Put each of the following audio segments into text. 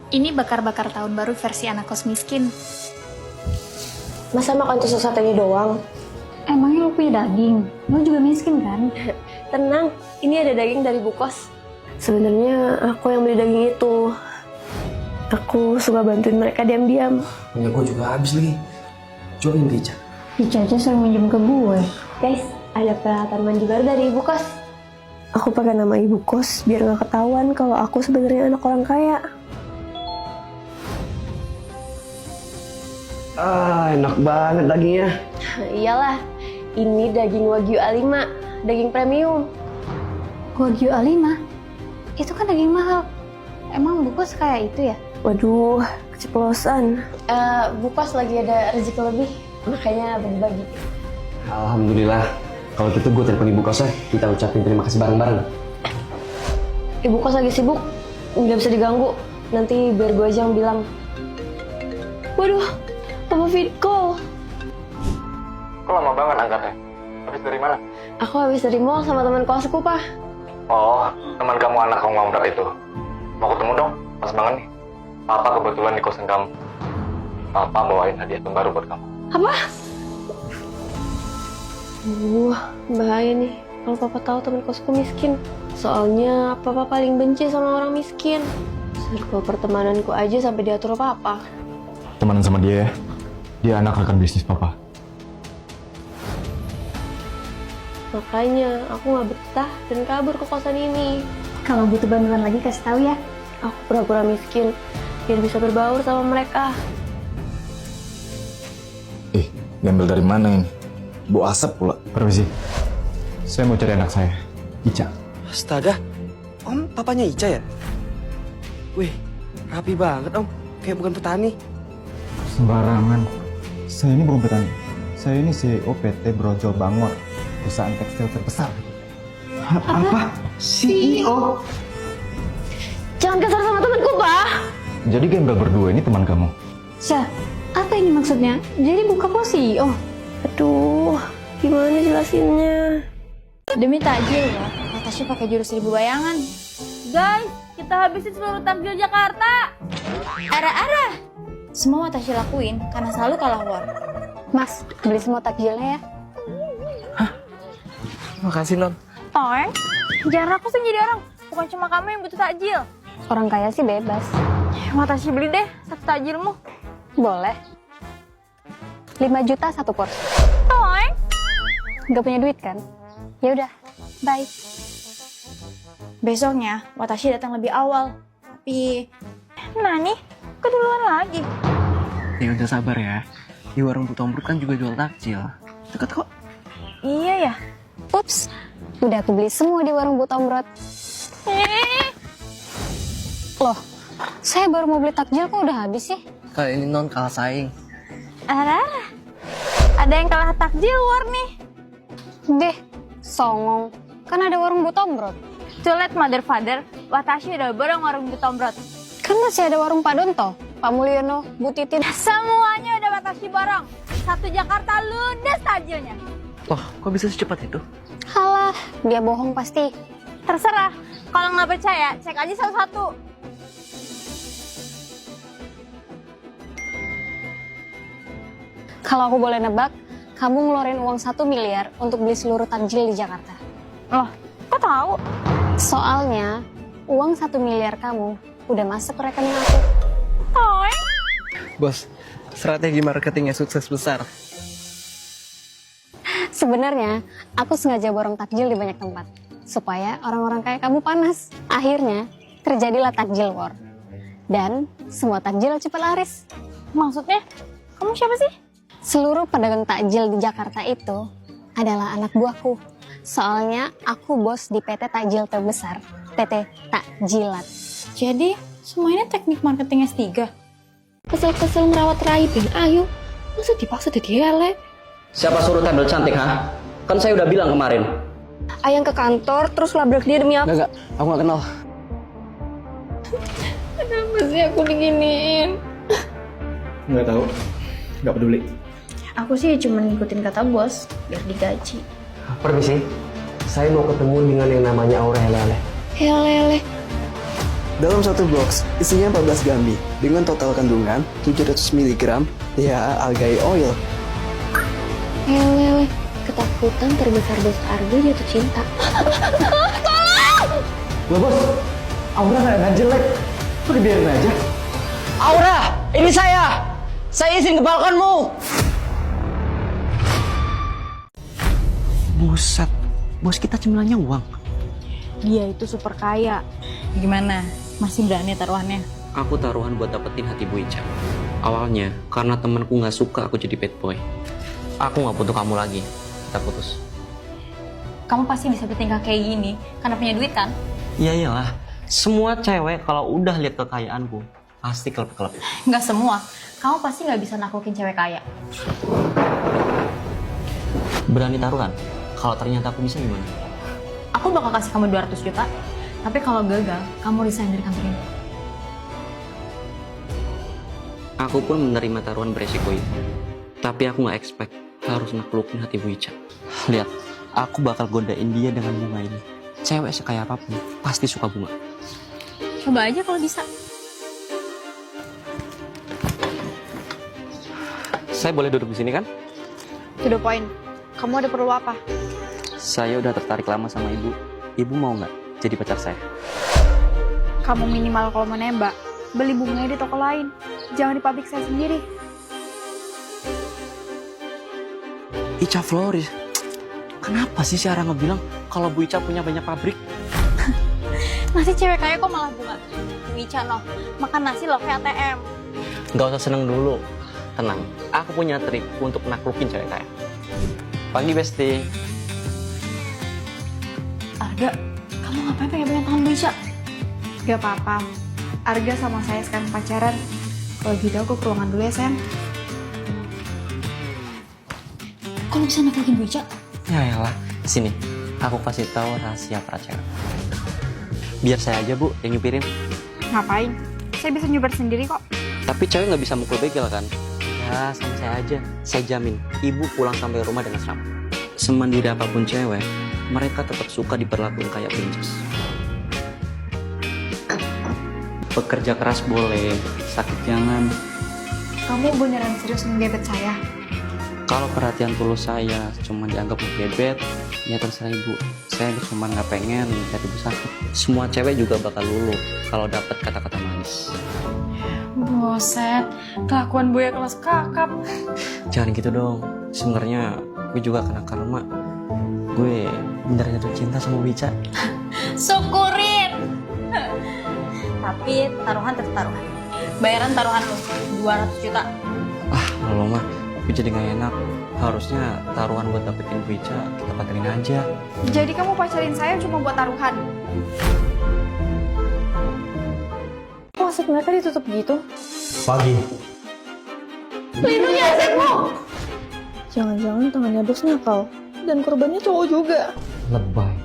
Ini bakar-bakar tahun baru versi anak kos miskin. Masa makan tusuk satenya doang? Emangnya lo punya daging? Lo juga miskin kan? Tenang, ini ada daging dari Bukos. Sebenarnya aku yang beli daging itu. Aku suka bantuin mereka diam-diam. Punya gue juga habis lagi. Coba yang Ica. Ica aja sering minjem ke gue. Guys, ada peralatan mandi baru dari Ibu Kos. Aku pakai nama Ibu Kos biar nggak ketahuan kalau aku sebenarnya anak orang kaya. Enak banget dagingnya. Iyalah, ini daging Wagyu A5, daging premium. Wagyu A5? Itu kan daging mahal. Emang Bukos kayak itu ya? Waduh, keceplosan. Bukos lagi ada rezeki lebih, makanya bagi-bagi. Alhamdulillah. Kalau gitu gue telepon Ibu Kos ya. Kita ucapin terima kasih bareng-bareng. Ibu Kos lagi sibuk, nggak bisa diganggu. Nanti biar gue aja yang bilang. Waduh, Papa video call. Kok lama banget angkatnya? Habis dari mana? Aku habis dari mall sama teman kosku, Pak. Oh, teman kamu anak kamu ngontrak itu. Mau ketemu dong, pas banget nih. Papa kebetulan di kosan kamu. Papa bawain hadiah tahun baru buat kamu. Apa? Bahaya nih kalau Papa tahu teman kosku miskin. Soalnya Papa paling benci sama orang miskin. Circle pertemananku aja sampai diatur Papa. Temenan sama dia ya. Dia anak rekan bisnis Papa. Makanya aku nggak betah dan kabur ke kosan ini. Kalau butuh bantuan lagi kasih tahu ya. Aku pura-pura miskin biar bisa berbaur sama mereka. Gembel dari mana ini? Bau asap pula. Permisi. Saya mau cari anak saya, Ica. Astaga, Om papanya Ica ya? Wih, rapi banget Om. Kayak bukan petani. Sembarangan. Saya ini bukan petani. Saya ini CEO PT Brojol Bangor, perusahaan tekstil terbesar. Apa? CEO? Jangan kasar sama temanku, Pak. Jadi gembel berdua ini teman kamu? Syah, apa ini maksudnya? Jadi buka pos CEO? Aduh, gimana jelasinnya? Demi takjil ya, Natasha pakai jurus 1000 bayangan. Guys, kita habisin seluruh takjil Jakarta. Arah-arah. Semua Natasha lakuin karena selalu kalah war. Mas, beli semua takjilnya ya. Makasih Non. Toeng, jangan rakus yang jadi orang. Bukan cuma kamu yang butuh takjil. Orang kaya sih bebas. Natasha beli deh satu takjilmu. Boleh. 5 juta satu porsi. Toeng. Gak punya duit kan? Ya udah, bye. Besoknya, Watashi datang lebih awal. Tapi, Nani, keduluan lagi. Ya udah sabar ya. Di warung Bu Tombrut kan juga jual takjil. Dekat kok. Iya ya. Ups, udah aku beli semua di warung Bu Tombrot. Loh, saya baru mau beli takjil kok udah habis sih? Kali ini Non kalah saing. Arah, ada yang kalah takjil war nih. Deh, songong. Kan ada warung Bu Tombrot. Tuh liat mother father, Watashi udah borong warung di Tombrot. Kan masih ada warung Pak Donto, Pak Mulyono, Bu Titin. Semuanya udah Watashi borong. Satu Jakarta ludes takjilnya. Wah, kok bisa secepat itu? Halah, dia bohong pasti. Terserah, kalau nggak percaya, cek aja satu-satu. Kalau aku boleh nebak, kamu ngeluarin uang 1 miliar untuk beli seluruh takjil di Jakarta. Loh, kok tahu? Soalnya, uang 1 miliar kamu udah masuk ke rekening aku. Toeng. Bos, strategi marketingnya sukses besar. Sebenarnya, aku sengaja borong takjil di banyak tempat. Supaya orang-orang kayak kamu panas. Akhirnya, terjadilah takjil war. Dan semua takjil cepat laris. Maksudnya, kamu siapa sih? Seluruh pedagang takjil di Jakarta itu adalah anak buahku. Soalnya aku bos di PT Takjil terbesar, PT Takjilat. Jadi, semua ini teknik marketing S3? Kesel-kesel merawat Rai Ben Ayu, masa dipaksa jadi elek? Siapa suruh tampil cantik, ha? Kan saya udah bilang kemarin. Ayang ke kantor, terus labrak dia demi apa? Enggak, aku gak kenal. Kenapa sih aku diginiin? Nggak tahu. Nggak peduli. Aku sih cuma ngikutin kata bos, biar digaji. Permisi, saya mau ketemu dengan yang namanya Aurel Lele. Helele. Dalam satu box, isinya 14 gambi dengan total kandungan 700 mg DHA algae oil. Lele, ketakutan terbesar bos Arga jatuh cinta. Loh bos, Aura nggak jelek. Kok dibiarin aja? Aura, ini saya. Saya izin ke balkonmu. Buset, bos kita cemilannya uang. Dia itu super kaya. Gimana? Masih berani taruhannya? Aku taruhan buat dapetin hati Bu Ica. Awalnya, karena temanku nggak suka aku jadi bad boy. Aku nggak butuh kamu lagi. Kita putus. Kamu pasti bisa bertingkah kayak gini karena punya duit kan? Iya iyalah. Semua cewek kalau udah lihat kekayaanku, pasti klep-klep. Nggak semua. Kamu pasti nggak bisa naklukin cewek kaya. Berani taruhan? Kalau ternyata aku bisa gimana? Aku bakal kasih kamu 200 juta. Tapi kalau gagal, kamu resign dari kantor ini. Aku pun menerima taruhan beresiko itu. Tapi aku nggak expect harus naklukin hati Bu Ica. Lihat, aku bakal godain dia dengan bunga ini. Cewek sekaya apapun pasti suka bunga. Coba aja kalau bisa. Saya boleh duduk di sini kan? To the point. Kamu ada perlu apa? Saya udah tertarik lama sama ibu. Ibu mau nggak jadi pacar saya? Kamu minimal kalau mau nembak, beli bunganya di toko lain. Jangan di pabrik saya sendiri. Ica Floris. Kenapa sih Syara ngebilang kalau Bu Ica punya banyak pabrik? Nasi cewek kaya kok malah bunga. Wica noh, makan nasi loh kayak ATM. Nggak usah seneng dulu. Tenang, aku punya trik untuk naklukin cewek kaya. Pagi Besti. Arga, kamu ngapain pengen tangan Bu Ica? Gak apa-apa. Arga sama saya sekarang pacaran. Kalau gitu aku ke ruangan dulu ya, sayang. Kalau bisa naklukin Bu Ica? Ya elah, sini. Aku kasih tahu rahasia para cewek. Biar saya aja Bu yang nyupirin. Ngapain? Saya bisa nyoba sendiri kok. Tapi cewek nggak bisa mukul begal kan? Ya sama saya aja. Saya jamin, ibu pulang sampai rumah dengan selamat. Semandiri apapun cewek, mereka tetap suka diperlakukan kayak princess. Bekerja keras boleh, sakit jangan. Kamu beneran serius ngegebet saya? Kalau perhatian tulus saya cuma dianggap ngegebet, ya terserah ibu. Saya cuma nggak pengen lihat ibu sakit. Semua cewek juga bakal luluh kalau dapat kata-kata manis. Boset, kelakuan gue kelas kakap. Jangan gitu dong. Sebenarnya gue juga kena karma. Gue bener jatuh cinta sama Wica. Syukurin. Tapi taruhan tetap taruhan. Bayaran taruhan lu 200 juta. Ah, lo mah, gue jadi nggak enak. Harusnya taruhan buat dapetin Wica kita batalin aja. Jadi kamu pacarin saya cuma buat taruhan? Maksud mereka ditutup gitu? Pagi. Lindungi asetmu! Jangan-jangan tangannya dos nakal. Dan korbannya cowok juga. Lebay.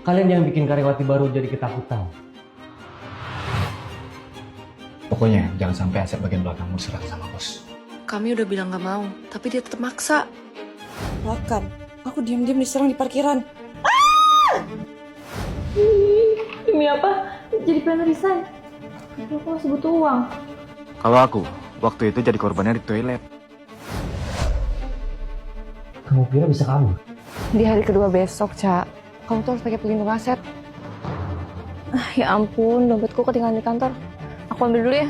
Kalian yang bikin karyawati baru jadi ketakutan. Pokoknya jangan sampai aset bagian belakangmu serang sama bos. Kami udah bilang gak mau, tapi dia tetap maksa. Bahkan, aku diam-diam diserang di parkiran. Demi apa? Jadi pengen resign. Aku masih butuh uang. Kalau aku, waktu itu jadi korbannya di toilet. Kamu kira bisa kabur? Di hari kedua besok, Cak. Kamu tuh harus pakai pelindung aset. Ya ampun, dompetku ketinggalan di kantor. Aku ambil dulu ya.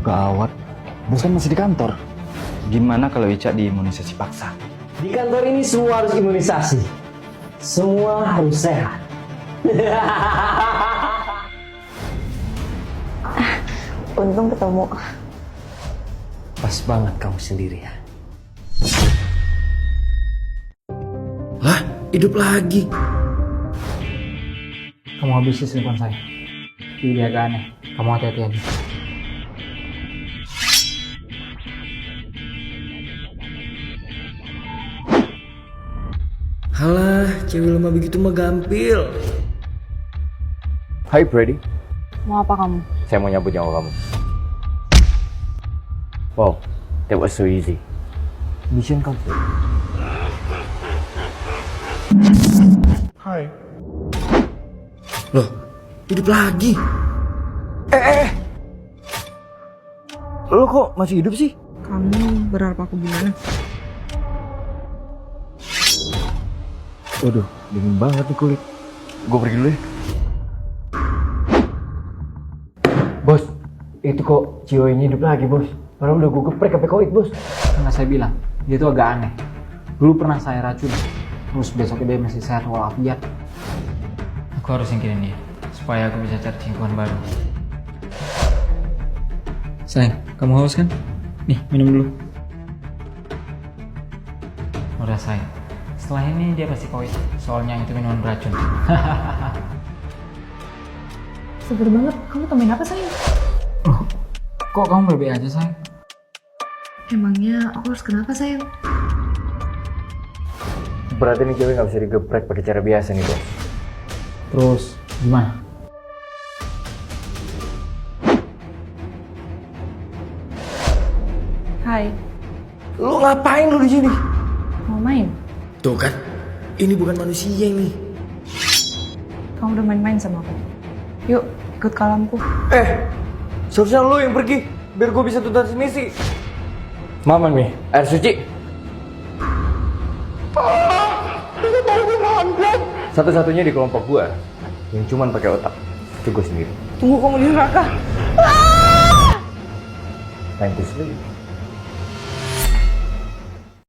Gawat, bos kan masih di kantor. Gimana kalau Ica diimunisasi paksa? Di kantor ini semua harus imunisasi. Semua harus sehat. Untung ketemu. Pas banget kamu sendiri ya. Lah, hidup lagi. Kamu habisi selingkuhan saya. Dia agak aneh. Kamu hati-hati aja. Halah, cewek lemah begitu mah gampil. Hai Freddy. Mau apa kamu? Saya mau nyambut nyawa kamu. Wow, that was so easy. Mission complete. Loh, Hidup lagi. Lo kok masih hidup sih? Kamu berharap aku gimana? Waduh, dingin banget nih kulit. Gue pergi dulu ya. Bos, itu kok Cio ini hidup lagi, bos. Padahal udah gue geprek sampai koit, bos. Karena saya bilang, dia tuh agak aneh. Dulu pernah saya racun, terus besoknya dia masih sehat walafiat. Aku harus singkirin dia, supaya aku bisa cari selingkuhan baru. Sayang, kamu haus kan? Nih, minum dulu. Udah sayang, setelah ini dia pasti koit, soalnya itu minuman beracun. Seger banget. Kamu temen apa sayang? Loh, kok kamu baik-baik aja sayang? Emangnya aku harus kenapa sayang? Berarti nih cewek gak bisa digeprek pakai cara biasa nih, bos. Terus, gimana? Hai, Lu ngapain lu di sini? mau main? Tuh kan, ini bukan manusia ini. Kamu udah main-main sama aku. Yuk, ikut kalamku. Seharusnya lu yang pergi, biar gue bisa tuntas misi. Mama nih, air suci. Satu-satunya di kelompok gue yang cuman pakai otak. Itu gue sendiri. Tunggu kamu di neraka. Time to sleep.